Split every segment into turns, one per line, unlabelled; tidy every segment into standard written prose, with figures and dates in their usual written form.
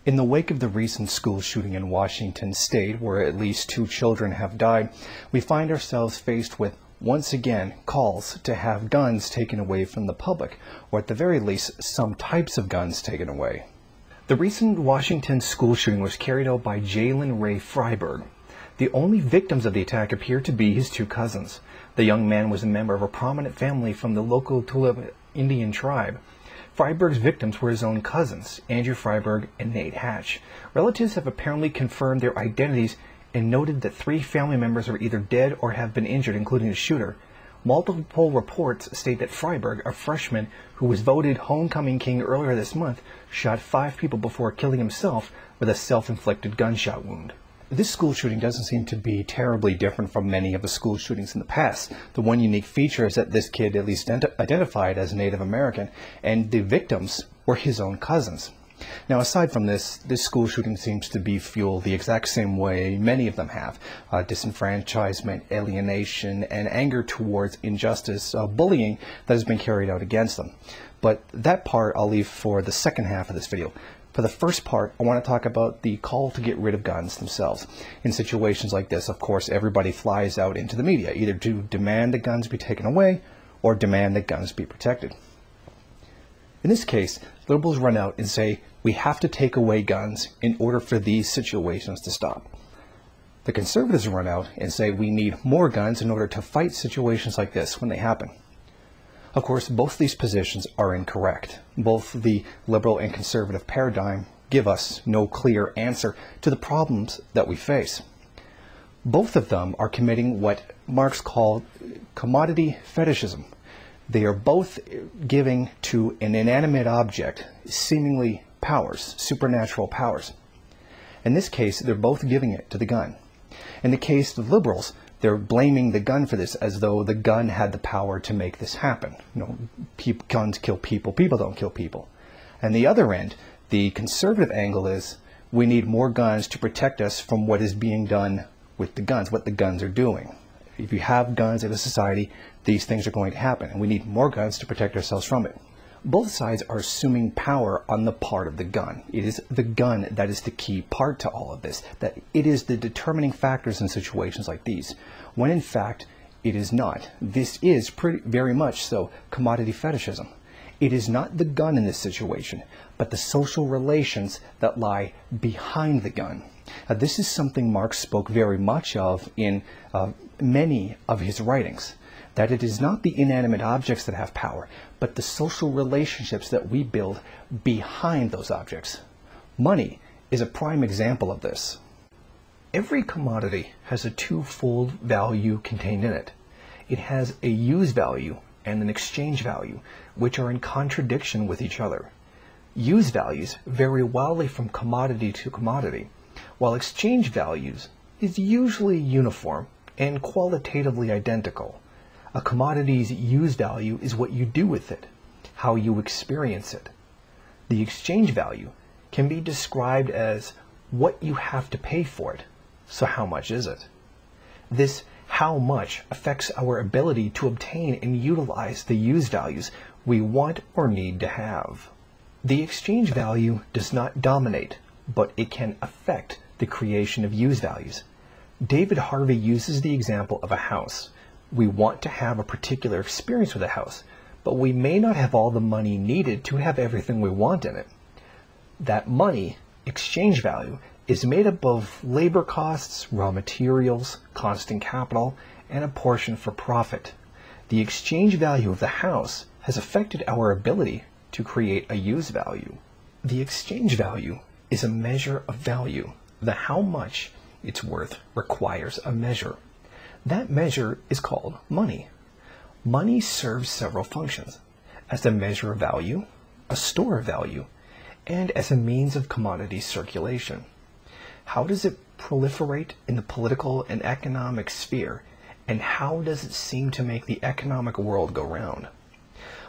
In the wake of the recent school shooting in Washington state, where at least 2 children have died, we find ourselves faced with, once again, calls to have guns taken away from the public, or at the very least, some types of guns taken away. The recent Washington school shooting was carried out by Jalen Ray Freiberg. The only victims of the attack appear to be his 2 cousins. The young man was a member of a prominent family from the local Tulalip Indian tribe. Freiberg's victims were his own cousins, Andrew Freiberg and Nate Hatch. Relatives have apparently confirmed their identities and noted that 3 family members are either dead or have been injured, including the shooter. Multiple reports state that Freiberg, a freshman who was voted homecoming king earlier this month, shot 5 people before killing himself with a self-inflicted gunshot wound. This school shooting doesn't seem to be terribly different from many of the school shootings in the past. The one unique feature is that this kid at least identified as Native American, and the victims were his own cousins. Now, aside from this school shooting seems to be fueled the exact same way many of them have. Disenfranchisement, alienation, and anger towards injustice, bullying that has been carried out against them. But that part I'll leave for the second half of this video. For the first part, I want to talk about the call to get rid of guns themselves. In situations like this, of course, everybody flies out into the media, either to demand that guns be taken away or demand that guns be protected. In this case, liberals run out and say, we have to take away guns in order for these situations to stop. The conservatives run out and say we need more guns in order to fight situations like this when they happen. Of course, both these positions are incorrect. Both the liberal and conservative paradigm give us no clear answer to the problems that we face. Both of them are committing what Marx called commodity fetishism. They are both giving to an inanimate object seemingly powers, supernatural powers. In this case, they're both giving it to the gun. In the case of liberals, they're blaming the gun for this as though the gun had the power to make this happen. Guns kill people, people don't kill people. And the other end, the conservative angle is we need more guns to protect us from what is being done with the guns, what the guns are doing. If you have guns in a society, these things are going to happen, and we need more guns to protect ourselves from it. Both sides are assuming power on the part of the gun. It is the gun that is the key part to all of this, that it is the determining factors in situations like these, when in fact it is not. This is very much so commodity fetishism. It is not the gun in this situation, but the social relations that lie behind the gun. This is something Marx spoke very much of in many of his writings, that it is not the inanimate objects that have power, but the social relationships that we build behind those objects. Money is a prime example of this. Every commodity has a twofold value contained in it. It has a use value and an exchange value, which are in contradiction with each other. Use values vary wildly from commodity to commodity, while exchange values is usually uniform and qualitatively identical. A commodity's use value is what you do with it, how you experience it. The exchange value can be described as what you have to pay for it. So how much is it? This how much affects our ability to obtain and utilize the use values we want or need to have. The exchange value does not dominate, but it can affect the creation of use values. David Harvey uses the example of a house. We want to have a particular experience with a house, but we may not have all the money needed to have everything we want in it. That money, exchange value, is made up of labor costs, raw materials, constant capital, and a portion for profit. The exchange value of the house has affected our ability to create a use value. The exchange value is a measure of value. The how much it's worth requires a measure. That measure is called money. Money serves several functions: as a measure of value, a store of value, and as a means of commodity circulation. How does it proliferate in the political and economic sphere, and how does it seem to make the economic world go round?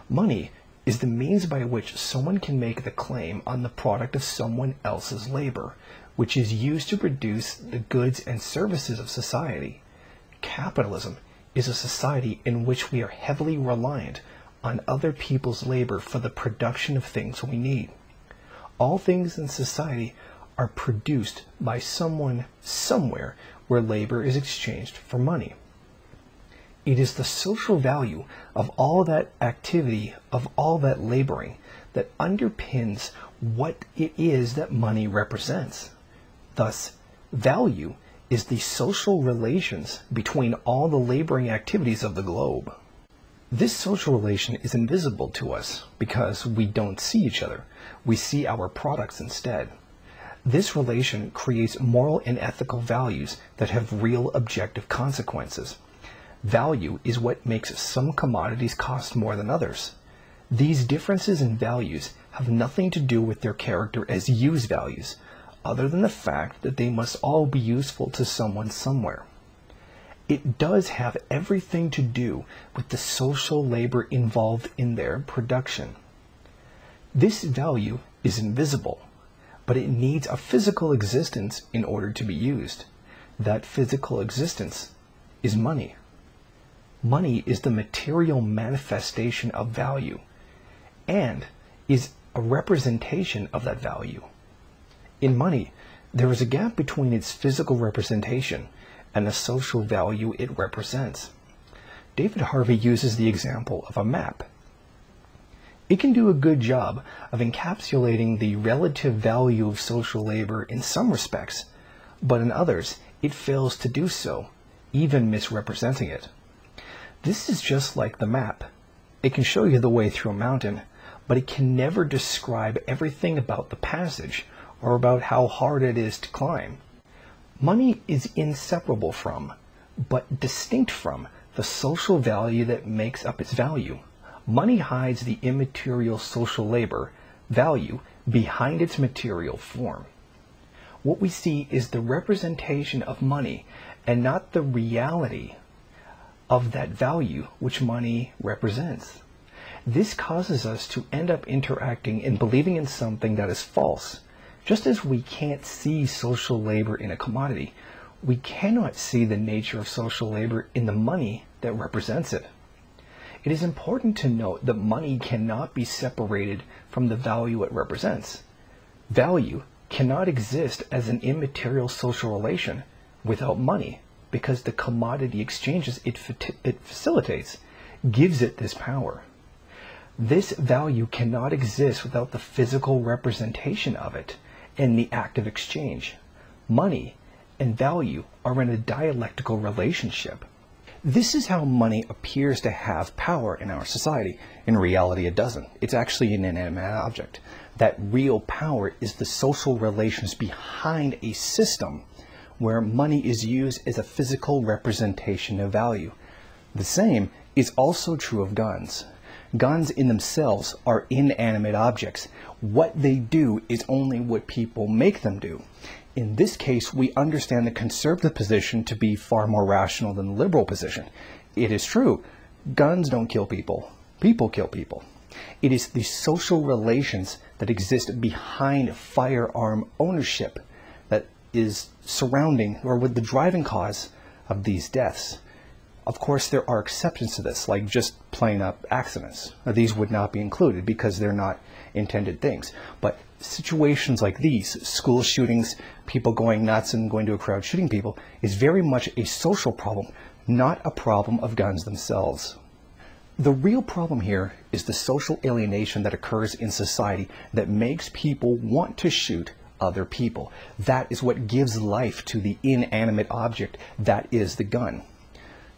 Money is the means by which someone can make the claim on the product of someone else's labor, which is used to produce the goods and services of society. Capitalism is a society in which we are heavily reliant on other people's labor for the production of things we need. All things in society are produced by someone somewhere where labor is exchanged for money. It is the social value of all that activity, of all that laboring, that underpins what it is that money represents. Thus, value is the social relations between all the laboring activities of the globe. This social relation is invisible to us because we don't see each other. We see our products instead. This relation creates moral and ethical values that have real objective consequences. Value is what makes some commodities cost more than others. These differences in values have nothing to do with their character as use values, other than the fact that they must all be useful to someone somewhere. It does have everything to do with the social labor involved in their production. This value is invisible, but it needs a physical existence in order to be used. That physical existence is money. Money is the material manifestation of value and is a representation of that value. In money, there is a gap between its physical representation and the social value it represents. David Harvey uses the example of a map. It can do a good job of encapsulating the relative value of social labor in some respects, but in others it fails to do so, even misrepresenting it. This is just like the map. It can show you the way through a mountain, but it can never describe everything about the passage or about how hard it is to climb. Money is inseparable from, but distinct from, the social value that makes up its value. Money hides the immaterial social labor, value, behind its material form. What we see is the representation of money and not the reality of that value which money represents. This causes us to end up interacting and believing in something that is false. Just as we can't see social labor in a commodity, we cannot see the nature of social labor in the money that represents it. It is important to note that money cannot be separated from the value it represents. Value cannot exist as an immaterial social relation without money, because the commodity exchanges it facilitates gives it this power. This value cannot exist without the physical representation of it and the act of exchange. Money and value are in a dialectical relationship. This is how money appears to have power in our society. In reality, it doesn't. It's actually an inanimate object. That real power is the social relations behind a system where money is used as a physical representation of value. The same is also true of guns. Guns in themselves are inanimate objects. What they do is only what people make them do. In this case, we understand the conservative position to be far more rational than the liberal position. It is true, guns don't kill people. People kill people. It is the social relations that exist behind firearm ownership that is surrounding or with the driving cause of these deaths. Of course, there are exceptions to this, like just plain up accidents. Now, these would not be included because they're not intended things. But situations like these, school shootings, people going nuts and going to a crowd shooting people, is very much a social problem, not a problem of guns themselves. The real problem here is the social alienation that occurs in society that makes people want to shoot other people. That is what gives life to the inanimate object that is the gun.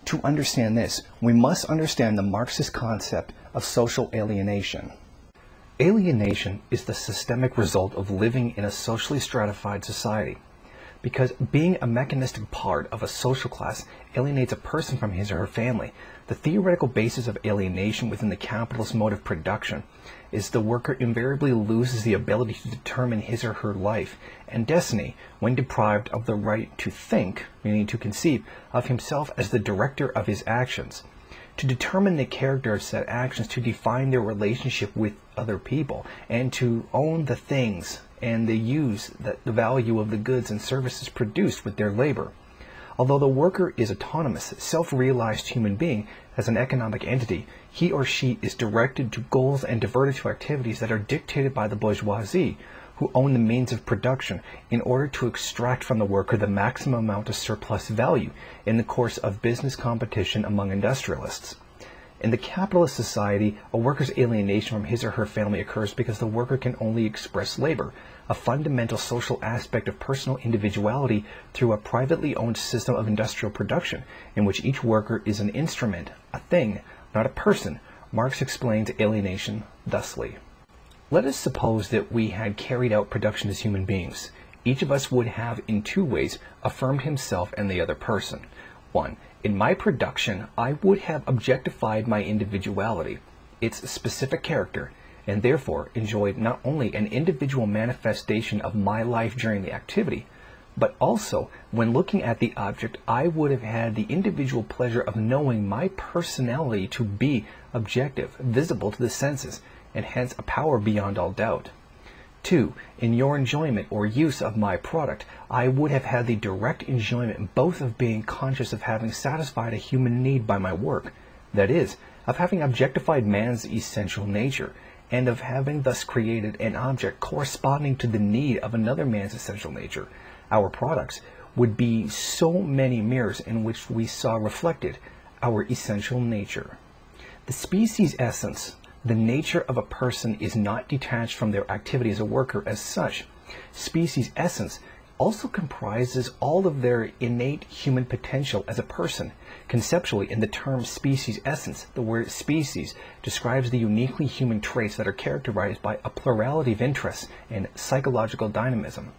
To understand this, we must understand the Marxist concept of social alienation. Alienation is the systemic result of living in a socially stratified society, because being a mechanistic part of a social class alienates a person from his or her family. The theoretical basis of alienation within the capitalist mode of production is the worker invariably loses the ability to determine his or her life and destiny when deprived of the right to think, meaning to conceive, of himself as the director of his actions, to determine the character of said actions, to define their relationship with other people, and to own the things and the the value of the goods and services produced with their labor. Although the worker is autonomous, self-realized human being as an economic entity, he or she is directed to goals and diverted to activities that are dictated by the bourgeoisie, who own the means of production in order to extract from the worker the maximum amount of surplus value in the course of business competition among industrialists. In the capitalist society, a worker's alienation from his or her family occurs because the worker can only express labor, a fundamental social aspect of personal individuality, through a privately owned system of industrial production in which each worker is an instrument, a thing, not a person. Marx explains alienation thusly. Let us suppose that we had carried out production as human beings. Each of us would have, in two ways, affirmed himself and the other person. 1. In my production, I would have objectified my individuality, its specific character, and therefore enjoyed not only an individual manifestation of my life during the activity, but also, when looking at the object, I would have had the individual pleasure of knowing my personality to be objective, visible to the senses, and hence a power beyond all doubt. 2. In your enjoyment or use of my product, I would have had the direct enjoyment both of being conscious of having satisfied a human need by my work, that is, of having objectified man's essential nature, and of having thus created an object corresponding to the need of another man's essential nature. Our products would be so many mirrors in which we saw reflected our essential nature. The species essence, the nature of a person, is not detached from their activity as a worker as such. Species essence also comprises all of their innate human potential as a person. Conceptually, in the term species essence, the word species describes the uniquely human traits that are characterized by a plurality of interests and psychological dynamism,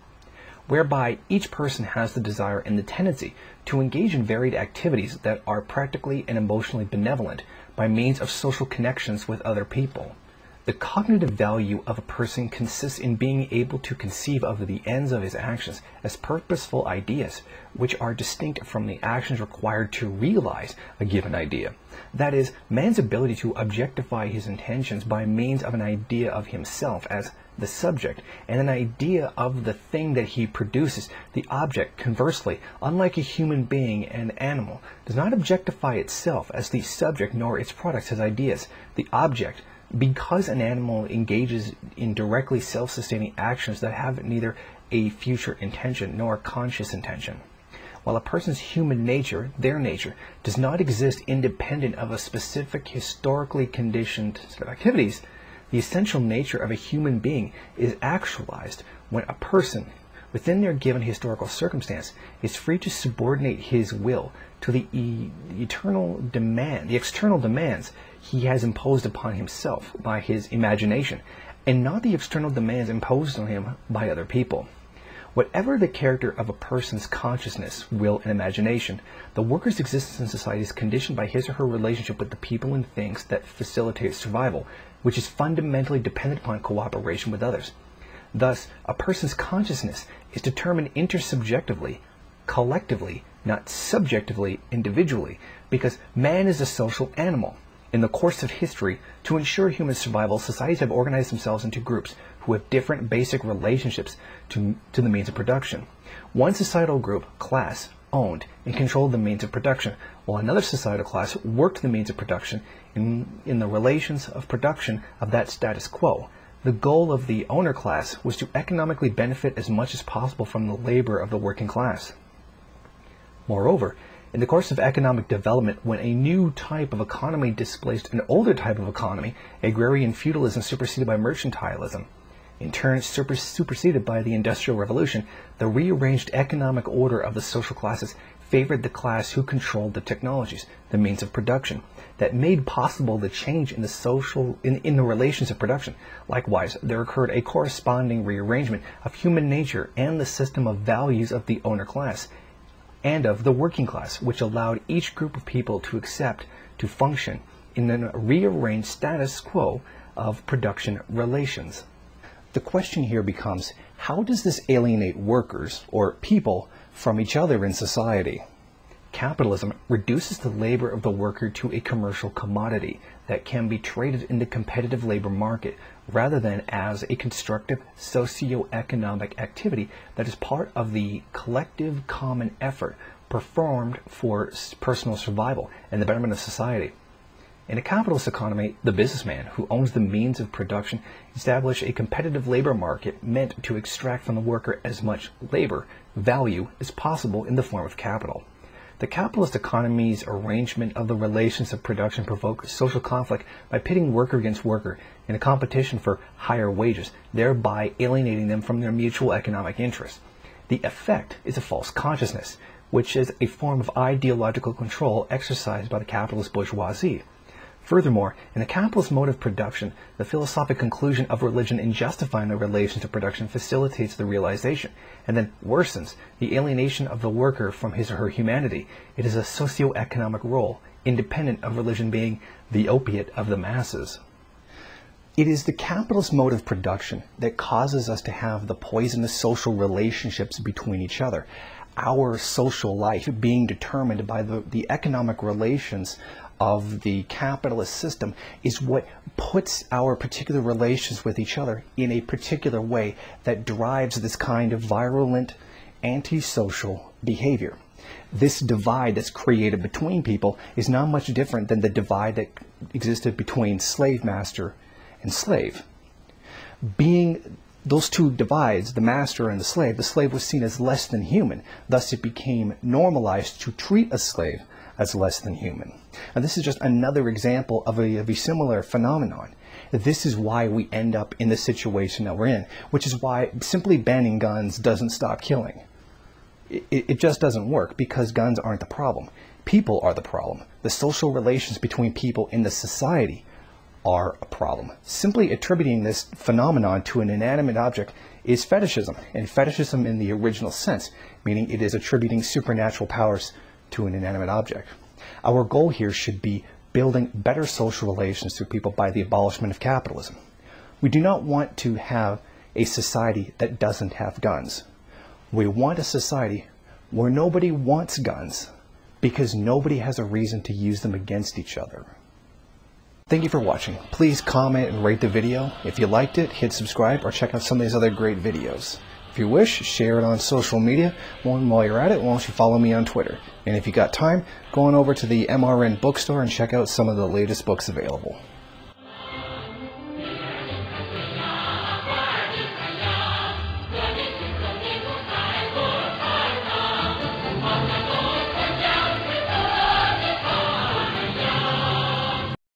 whereby each person has the desire and the tendency to engage in varied activities that are practically and emotionally benevolent by means of social connections with other people. The cognitive value of a person consists in being able to conceive of the ends of his actions as purposeful ideas, which are distinct from the actions required to realize a given idea. That is, man's ability to objectify his intentions by means of an idea of himself as the subject, and an idea of the thing that he produces, the object. Conversely, unlike a human being and animal, does not objectify itself as the subject nor its products as ideas, the object, because an animal engages in directly self-sustaining actions that have neither a future intention nor a conscious intention. While a person's human nature, their nature, does not exist independent of a specific historically conditioned set of activities, the essential nature of a human being is actualized when a person, within their given historical circumstance, is free to subordinate his will to the external demands he has imposed upon himself by his imagination, and not the external demands imposed on him by other people. Whatever the character of a person's consciousness, will, and imagination, the worker's existence in society is conditioned by his or her relationship with the people and things that facilitate survival, which is fundamentally dependent upon cooperation with others. Thus, a person's consciousness is determined intersubjectively, collectively, not subjectively, individually, because man is a social animal. In the course of history, to ensure human survival, societies have organized themselves into groups who have different basic relationships to the means of production. One societal group, class, owned and controlled the means of production, while another societal class worked the means of production in the relations of production of that status quo. The goal of the owner class was to economically benefit as much as possible from the labor of the working class. Moreover, in the course of economic development, when a new type of economy displaced an older type of economy, agrarian feudalism superseded by mercantilism, in turn superseded by the Industrial Revolution, the rearranged economic order of the social classes favored the class who controlled the technologies, the means of production, that made possible the change in the relations of production. Likewise, there occurred a corresponding rearrangement of human nature and the system of values of the owner class and of the working class, which allowed each group of people to function in a rearranged status quo of production relations. The question here becomes, how does this alienate workers, or people, from each other in society? Capitalism reduces the labor of the worker to a commercial commodity that can be traded in the competitive labor market, rather than as a constructive socio-economic activity that is part of the collective common effort performed for personal survival and the betterment of society. In a capitalist economy, the businessman who owns the means of production establishes a competitive labor market meant to extract from the worker as much labor value as possible in the form of capital. The capitalist economy's arrangement of the relations of production provokes social conflict by pitting worker against worker in a competition for higher wages, thereby alienating them from their mutual economic interests. The effect is a false consciousness, which is a form of ideological control exercised by the capitalist bourgeoisie. Furthermore, in the capitalist mode of production, the philosophic conclusion of religion in justifying the relations of production facilitates the realization, and then worsens, the alienation of the worker from his or her humanity. It is a socio-economic role, independent of religion being the opiate of the masses. It is the capitalist mode of production that causes us to have the poisonous social relationships between each other. Our social life being determined by the economic relations of the capitalist system is what puts our particular relations with each other in a particular way that drives this kind of virulent antisocial behavior. This divide that's created between people is not much different than the divide that existed between slave master and slave. Being those two divides, the master and the slave was seen as less than human. Thus it became normalized to treat a slave as less than human. And this is just another example of a similar phenomenon. This is why we end up in the situation that we're in, which is why simply banning guns doesn't stop killing. It just doesn't work, because guns aren't the problem. People are the problem. The social relations between people in the society are a problem. Simply attributing this phenomenon to an inanimate object is fetishism, and fetishism in the original sense, meaning it is attributing supernatural powers to an inanimate object. Our goal here should be building better social relations through people by the abolishment of capitalism. We do not want to have a society that doesn't have guns. We want a society where nobody wants guns because nobody has a reason to use them against each other. Thank you for watching. Please comment and rate the video. If you liked it, hit subscribe or check out some of these other great videos. If you wish, share it on social media. While you're at it, why don't you follow me on Twitter? And if you got time, go on over to the MRN bookstore and check out some of the latest books available.